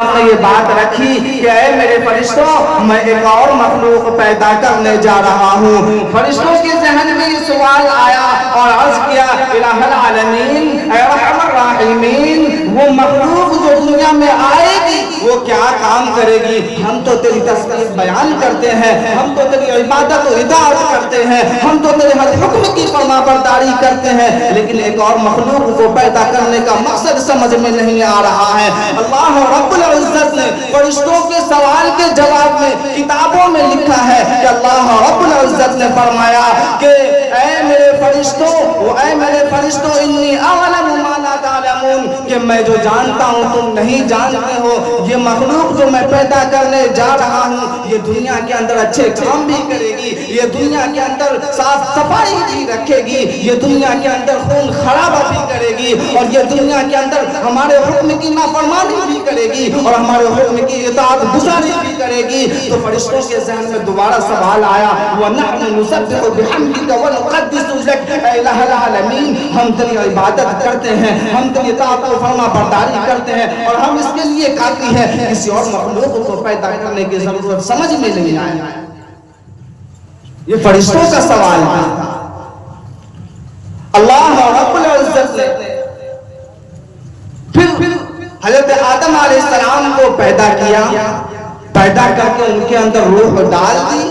نے یہ بات رکھی کہ اے میرے فرشتوں میں ایک اور مخلوق پیدا کرنے جا رہا ہوں. فرشتوں کے ذہن میں یہ سوال آیا اور عرض کیا الہ العالمین اے ارحم الراحمین وہ مخلوق جو دنیا میں آئے گی وہ کیا کام کرے گی؟ ہم تو تیری تسبیح بیان کرتے ہیں, ہم تو تیری عبادت و اطاعت کرتے ہیں, ہم تو تیرے ہر حکم کی فرما برداری کرتے ہیں, لیکن ایک اور مخلوق کو پیدا کرنے کا مقصد سمجھ میں نہیں آ رہا ہے. اللہ رب العزت نے فرشتوں کے سوال کے جواب میں کتابوں میں لکھا ہے کہ اللہ رب العزت نے فرمایا کہ اے میرے فرشتوں انی اعلم ما لا تعلمون کہ میں جو جانتا ہوں تم نہیں جانتے ہو. یہ مخلوق جو میں پیدا کرنے جا رہا ہوں یہ دنیا کے اندر اچھے کام بھی کرے گی, یہ دنیا کے اندر صاف صفائی بھی رکھے گی, یہ دنیا کے اندر خون خرابہ بھی کرے گی, اور یہ دنیا کے اندر ہمارے حکم کی نافرمانی بھی کرے گی اور ہمارے حکم کی اطاعت گزاری بھی کرے گی. تو فرشتوں کے ذہن میں دوبارہ سوال آیا وَنَحْنُ نُسَبِّحُ بِحَمْدِكَ وَنُقَدِّسُ لَكَ اے الہ العالمین ہم تیری عبادت کرتے ہیں, ہم تیری اطاعت و فرما برداری کرتے ہیں اور ہم اس کے لیے کافی ہے, کسی اور مخلوق کو پیدا کرنے کی ضرورت سمجھ میں نہیں آیا. یہ فرشتوں کا سوال تھا. اللہ رب العزت نے پھر حضرت آدم علیہ السلام کو پیدا کیا, پیدا کر کے ان کے اندر روح ڈال دی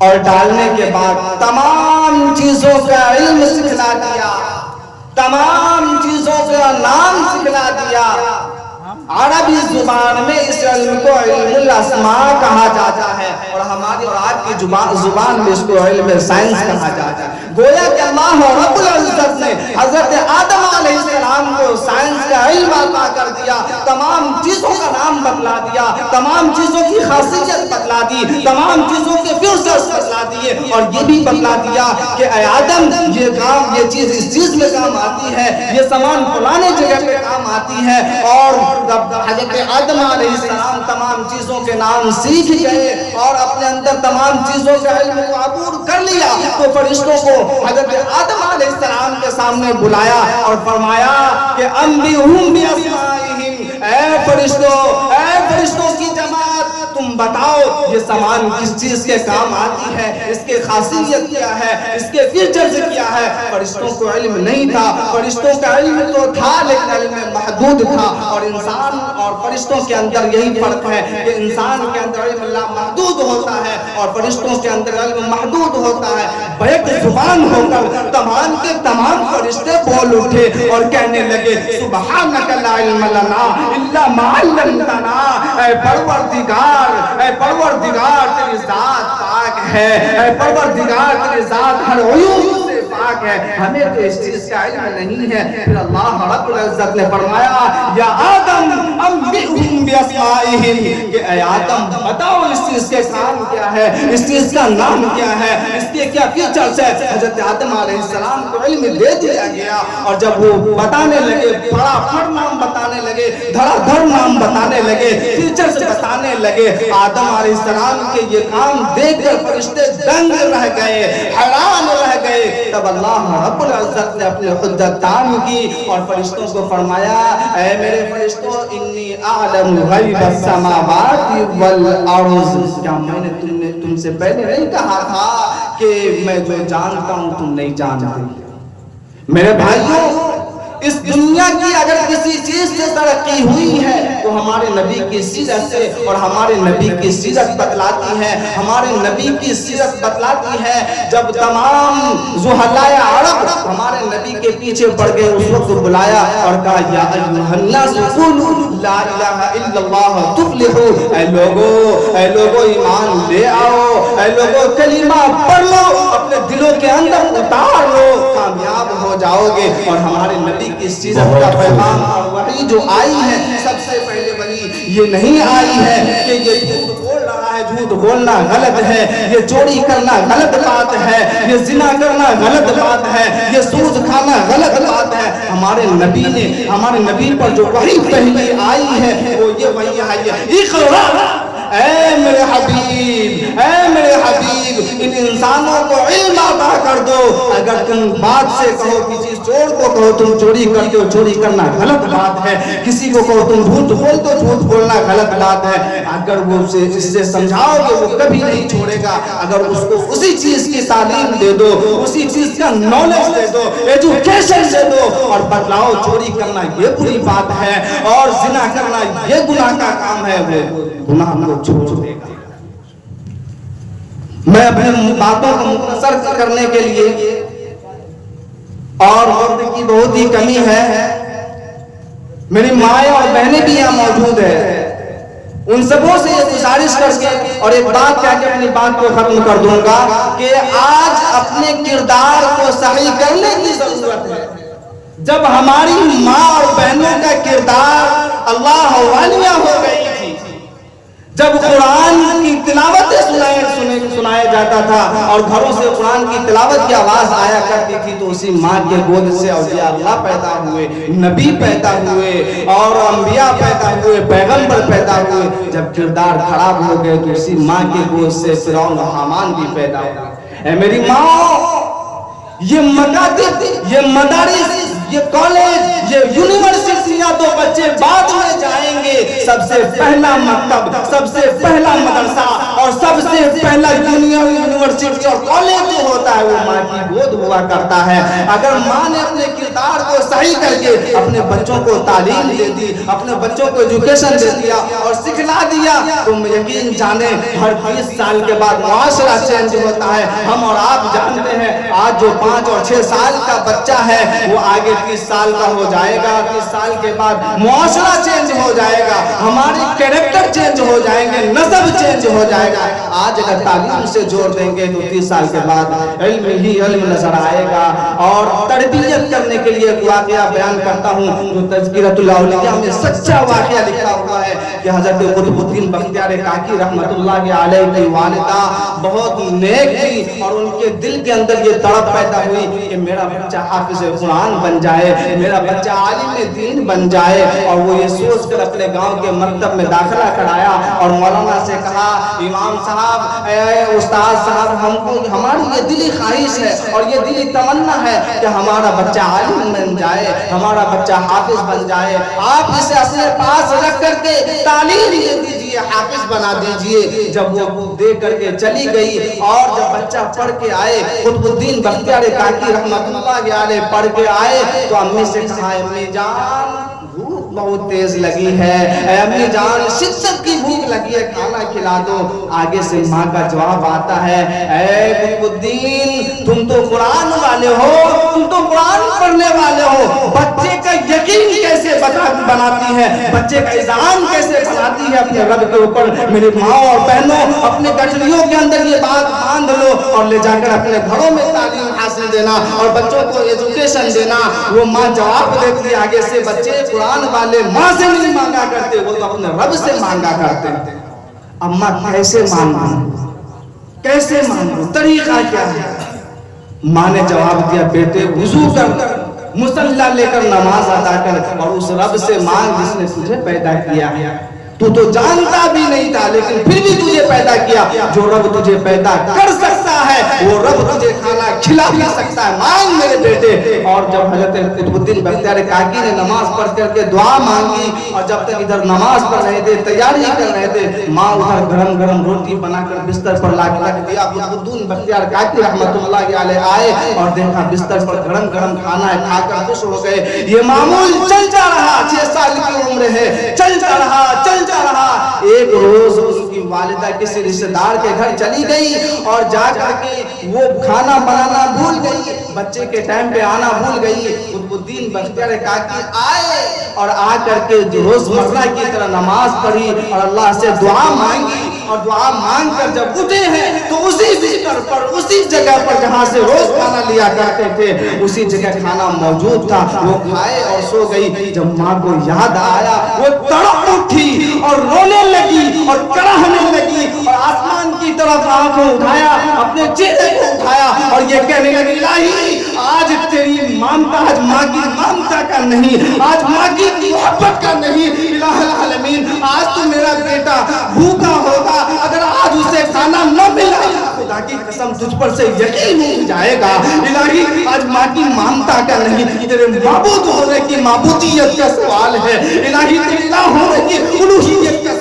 اور ڈالنے کے بعد تمام چیزوں کا علم سکھلا دیا, تمام چیزوں کا نام سکھلا دیا. عربی زبان میں اس علم کو علم الاسماء کہا جاتا ہے اور ہماری اور آپ کی زبان میں اس کو علم سائنس کہا جاتا ہے. گویا کہ اللہ رب العزت نے حضرت آدم علیہ السلام کو سائنس کا علم عطا کر دیا, تمام چیزوں کا نام بتلا دیا, تمام چیزوں کی خاصیت بتلا دی, تمام چیزوں کے فیوچرز بتلا دیے اور یہ بھی بتلا دیا کہ اے آدم یہ چیز اس چیز میں کام آتی ہے, یہ سامان فلانے جگہ پہ کام آتی ہے. اور حضرت آدم علیہ السلام تمام چیزوں کے نام سیکھ گئے اور اپنے اندر تمام چیزوں کا علم عبور کر لیا تو فرشتوں کو حضرت آدم علیہ السلام کے سامنے بلایا اور فرمایا کہ انبئہم باسمائہم اے فرشتوں کی جماعت تم بتاؤ یہ سامان کس چیز کے کام آتی ہے, اس کے خاصیت کیا ہے, اس کے فیچرز کیا ہے. فرشتوں کو علم نہیں تھا, فرشتوں کا علم تو تھا لیکن علم محدود تھا. اور انسان اور فرشتوں کے اندر یہی فرق ہے کہ انسان کے اندر علم اللہ محدود ہوتا ہے اور فرشتوں کے اندر علم محدود ہوتا ہے. بیک زبان ہو کر تمام کے تمام فرشتے بول اٹھے اور کہنے لگے سبحانک لا علم لنا الا ما علمتنا. اے پروردگار تیری ذات پاک ہے, اے پروردگار تیری ذات ہر عیوب سے پاک ہے, ہمیں تو اس چیز کا علم نہیں ہے. پھر اللہ رب العزت نے فرمایا یا آدم انبئہم باسمائہم کہ اے آدم بتاؤ اس چیز کے کام کیا ہے, اس چیز کا نام کیا ہے, اس کے کیا فیچرز ہے. حضرت آدم علیہ السلام کو علم دے دیا گیا اور جب وہ بتانے لگے, بڑا بڑا نام بتانے لگے, دھڑا دھڑ نام بتانے لگے, فیچرز بتانے لگے, آدم علیہ السلام کے یہ کام دیکھ کر فرشتے دنگ رہ گئے, حیران رہ گئے. تب اللہ رب العزت نے اپنی حجت تام کی اور فرشتوں کو فرمایا اے میرے فرشتوں انی اعلم غیب السماوات والارض. کیا میں نے تم سے پہلے نہیں کہا تھا کہ میں جو جانتا ہوں تم نہیں جانتے؟ میرے بھائیوں اس دنیا کی اگر کسی چیز سے ترقی ہوئی ہے تو ہمارے نبی کی سیرت سے, اور ہمارے نبی کی سیرت بتلاتی ہے, ہمارے نبی کی سیرت بتلاتی ہے. جب تمام زحلائے عرب ہمارے نبی کے پیچھے پڑ گئے اس وقت بلایا اور کہا یا ایھا الناس قولوا لا الہ الا اللہ تفلحوا. اے لوگو ایمان لے آؤ, اے لوگو کلمہ پڑھ لو, اپنے دلوں کے اندر اتار لو, کامیاب ہو جاؤ گے. اور ہمارے نبی کی سیرت کا پیغام اور وحی جو آئی ہے سب سے پہلے وحی یہ نہیں آئی ہے کہ یہ جھوٹ بول رہا ہے, جھوٹ بولنا غلط ہے, یہ چوری کرنا غلط بات ہے, یہ زنا کرنا غلط بات ہے, یہ سود کھانا غلط بات ہے. ہمارے نبی پر جو وحی پہلی آئی ہے وہ یہ وحی آئی ہے اقرا اے میرے حبیب ان انسانوں کو علم عطا کر دو. اگر تم بات سے کہو کسی چور کو کہو تم چوری کرتے ہو, چوری کرنا غلط بات ہے. کسی کو کہو تم جھوٹ بولتے ہو, جھوٹ غلط بات ہے. اگر وہ اس سے سمجھاؤ گے وہ کبھی نہیں چھوڑے گا. اگر اس کو اسی چیز کی تعلیم دے دو, اسی چیز کا نالج دے دو, ایجوکیشن دے دو, اور بتلاؤ چوری کرنا یہ بری بات ہے اور زنا کرنا یہ گناہ کا کام ہے, وہ گناہ کو چھوڑ دے گا. میں اپنی باتوں کو مختصر کرنے کے لیے, اور وقت کی بہت ہی کمی ہے, میری مائیں اور بہنیں بھی یہاں موجود ہیں, ان سبوں سے یہ گزارش کر کے اور ایک بات کہہ کے اپنی بات کو ختم کر دوں گا کہ آج اپنے کردار کو صحیح کرنے کی ضرورت ہے. جب ہماری ماں اور بہنوں کا کردار اللہ والیہ ہو گئی تھی, جب قرآن کی تلاوتیں سنایا جاتا تھا اور گھروں سے قرآن کی تلاوت کی آواز آیا کرتی تھی, تو اسی ماں کے گود سے اولیاء اللہ پیدا ہوئے, نبی پیدا ہوئے, اور انبیاء پیدا ہوئے, پیغمبر پیدا ہوئے. جب کردار خراب ہو گئے تو اسی ماں کے گود سے فرعون و حامان بھی پیدا ہوئے. اے میری ماں, یہ مکاتب, یہ مدارس, یہ کالج, یہ یونیورسٹیاں تو بچے بعد میں جائیں گے. سب سے پہلا مکتب, سب سے پہلا مدرسہ اور سب سے پہلا یونیورسٹی اور کالج جو ہوتا ہے وہ ماں کی گود ہوا کرتا ہے. اگر ماں نے اپنے کردار کو صحیح کر کے اپنے بچوں کو تعلیم دے دی, اپنے بچوں کو ایجوکیشن دے دیا اور سکھلا دیا, تو یقین جانیں ہر 20 سال کے بعد معاشرہ چینج ہوتا ہے. ہم اور آپ جانتے ہیں آج جو 5 اور 6 سال کا بچہ ہے وہ آگے 30 سال کا ہو جائے گا. 30 سال کے بعد معاشرہ چینج ہو جائے گا, ہماری کیریکٹر چینج ہو جائیں گے, نسب چینج ہو جائے گا. آج اگر تعلیم سے جوڑ دیں گے تو 30 سال کے بعد علم ہی علم نظر آئے گا. اور تربیت کرنے کے لیے ایک واقعہ بیان کرتا ہوں جو تذکرۃ الاولیاء میں سچا واقعہ لکھا ہوا ہے کہ حضرت قطب الدین بختیار کاکی رحمت اللہ علیہ کی والدہ بہت نیک تھی, اور ان کے دل کے اندر یہ تڑپ پیدا ہوئی کہ میرا بچہ حافظ قرآن بن جائے, میرا بچہ عالم دین بن جائے. اور وہ یہ سوچ کر اپنے گاؤں کے مکتب میں داخلہ کرایا اور مولانا سے کہا, امام صاحب, استاد صاحب, ہم کو ہماری یہ دلی خواہش ہے اور یہ دلی تمنا ہے کہ ہمارا بچہ عالم بن جائے, ہمارا بچہ حافظ بن جائے. آپ اسے اپنے پاس رکھ کر کے تعلیم دے دیجئے, حافظ بنا دیجئے. جب وہ دے کر کے چلی گئی اور جب بچہ پڑھ کے آئے, قطب الدین بختیار کاکی رحمت اللہ علیہ پڑھ کے آئے, تو امی سے کہا, امی جان بھوک بہت تیز لگی ہے, اے امی جان شدت کی بھوک لگی ہے, کھانا کھلا دو. آگے سے ماں کا جواب آتا ہے, اے قطب الدین تم تو قرآن والے ہو, تم تو قرآن پڑھنے والے ہو, بچے کا یقین کیسے بناتی ہے, بچے کا اذعان کیسے بناتی ہے اپنے رب کے اوپر. میری ماں اور بہنوں, اپنے گٹھڑیوں کے اندر یہ بات باندھ لو اور لے جا کر اپنے گھروں میں تعلیم حاصل دینا اور بچوں کو ایجوکیشن دینا. وہ ماں جواب دیتی, آگے سے بچے قرآن والے ماں سے نہیں مانگا کرتے, وہ تو اپنے رب سے مانگا کرتے. اماں کیسے مانگو, کیسے مانگو, طریقہ کیا ہے؟ ماں نے جواب دیا, بیٹے وضو کر, مصلی لے کر نماز ادا کر اور اس رب سے مانگ جس نے تجھے پیدا کیا. تو جانتا بھی نہیں تھا لیکن پھر بھی تجھے پیدا کیا. جو رب تجھے پیدا کر سکتا ہے وہ رب تجھے کھانا کھلا بھی سکتا ہے, مانگ میرے بیٹے. اور جب حضرت قطب الدین بختیار کاکی نے نماز پڑھ کر کے دعا مانگی, اور جب تک ادھر نماز پڑھ رہے تھے, تیاری کر رہے تھے, ماں ادھر گرم گرم روٹی بنا کر بستر پر لا کے رکھ دیا. قطب الدین بختیار کاکی رحمت اللہ علیہ آئے اور دیکھا بستر پر گرم گرم کھانا ہے, کھا کر خوش ہو گئے. یہ معمول چلتا رہا, 6 سال کی عمر ہے, چلتا رہا. ایک روز اس کی والدہ کسی رشتہ دار کے گھر چلی گئی اور جا کر کے وہ کھانا بنانا بھول گئی, بچے کے ٹائم پہ آنا بھول گئی. قطب الدین بختیار کاکی آئے اور آ کر کے روزمرہ کی طرح نماز پڑھی اور اللہ سے دعا مانگی. اور دعا مانگ کر جب اٹھے ہیں تو اسی بستر پر, اسی جگہ پر جہاں سے روز کھانا لیا کرتے تھے, اسی جگہ کھانا موجود تھا. وہ کھائے اور سو گئی. جب ماں کو یاد آیا وہ تڑپ اٹھی اور رونے لگی اور کڑہنے لگی اور آسمان کی طرف آنکھوں اٹھایا, اپنے چہرے کو اٹھایا اور یہ کہنے لگی, الہی آج تیری مامتا, آج ماں کی مامتا کا نہیں, آج ماں کی محبت کا نہیں, الہ العالمین آج تو میرا بیٹا بھوکا ہوگا, اگر آج اسے کھانا نہ ملا خدا کی قسم تجھ پر سے یقین اٹھ جائے گا. الہی آج ماں کی مامتا کا نہیں, تیرے معبود ہونے کی معبودیت کا سوال ہے. الہی تیرے الہ ہونے کی الوہیت کا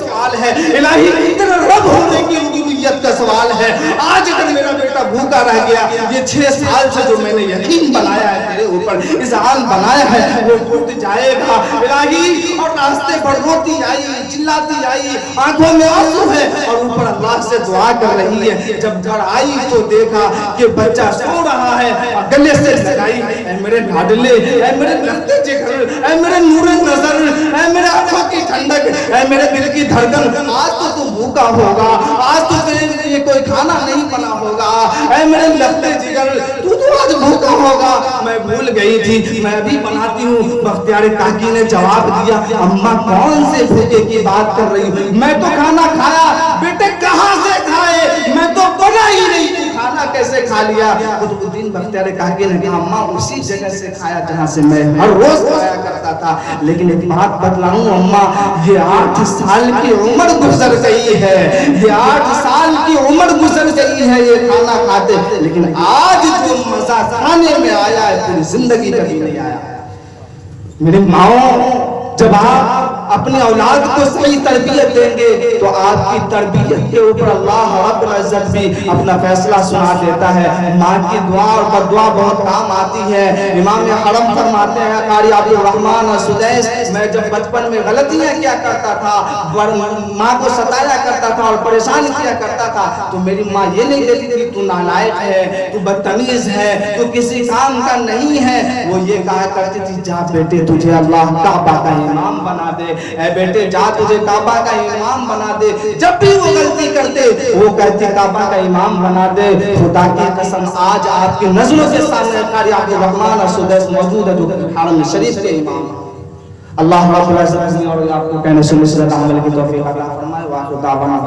آج اگر میرا بیٹا بھوکا رہ گیا، یہ 6 سال سے جو میں نے یقین بنایا ہے تیرے اوپر، اذعان بنایا ہے، وہ ٹوٹ جائے گا الہی۔ اور راستے پر روتی آئی، چلاتی آئی، آنکھوں میں آنسو ہے اور اوپر اللہ سے دعا کر رہی ہے۔ جب گھر آئی تو دیکھا کہ بچہ سو رہا ہے اور گلے سے لگائی، اے میرے لاڈلے، اے میرے لگتے جگر، اے میرے نور نظر، اے میرے آنکھوں کی ٹھنڈک، اے میرے دل کی دھڑکن، آج تو تم بھوکا ہوگا، آج تو تیرے لیے کوئی کھانا نہیں بنا ہوگا، اے میرے لگتے جگر تو آج بھوکا ہوگا۔ میں بھول گئی تھی، میں ابھی بناتی ہوں۔ بختیار کاکی نے جواب دیا، اماں کون سے بھوکے کی بات کر رہی ہوں، میں تو کھانا کھایا۔ بیٹے کہاں سے کھائے، میں تو بنا ہی نہیں، تو کھانا کیسے کھا لیا؟ قطب الدین بختیار کاکی نے کہا، اماں اسی جگہ سے کھایا جہاں سے میں ہر روز کھایا کرتا تھا، لیکن ایک بات بتلاؤں اماں، یہ 8 سال کی عمر گزر گئی ہے، یہ 8 سال کی عمر گزر گئی ہے یہ کھانا کھاتے، لیکن آج جو مزہ کھانے میں آیا ہے پوری زندگی کبھی نہیں آیا۔ میرے ماؤں، جب آپ اپنی اولاد کو صحیح تربیت دیں گے تو آپ کی تربیت کے اوپر اللہ رب العزت بھی اپنا فیصلہ سنا دیتا ہے۔ ماں کی دعا اور بدعا بہت کام آتی ہے۔ امام حرم فرماتے ہیں قاری عبد الرحمن سدیس، میں جب بچپن میں غلطیاں کیا کرتا تھا، ماں کو ستایا کرتا تھا اور پریشان کیا کرتا تھا، تو میری ماں یہ نہیں کہتی تھی تو نالائق ہے، تو بدتمیز ہے، تو کسی کام کا نہیں ہے، وہ یہ کہا کرتی تھی، جا بیٹے تجھے اللہ کعبہ کا امام بنا دے، اے بیٹے جا تجھے کعبہ کا امام بنا دے۔ جب بھی وہ غلطی کرتے وہ کہتی کعبہ کا امام بنا دے۔ خدا کی قسم آج آپ کی نظروں کے سامنے قاری عبد الرحمن السدیس موجود ہے جو حرم شریف کے امام۔ اللہ رب العزت اور آپ کو کہنے سے مسرت عمل کی توفیق عطا فرمائے۔ وآخر دعوانا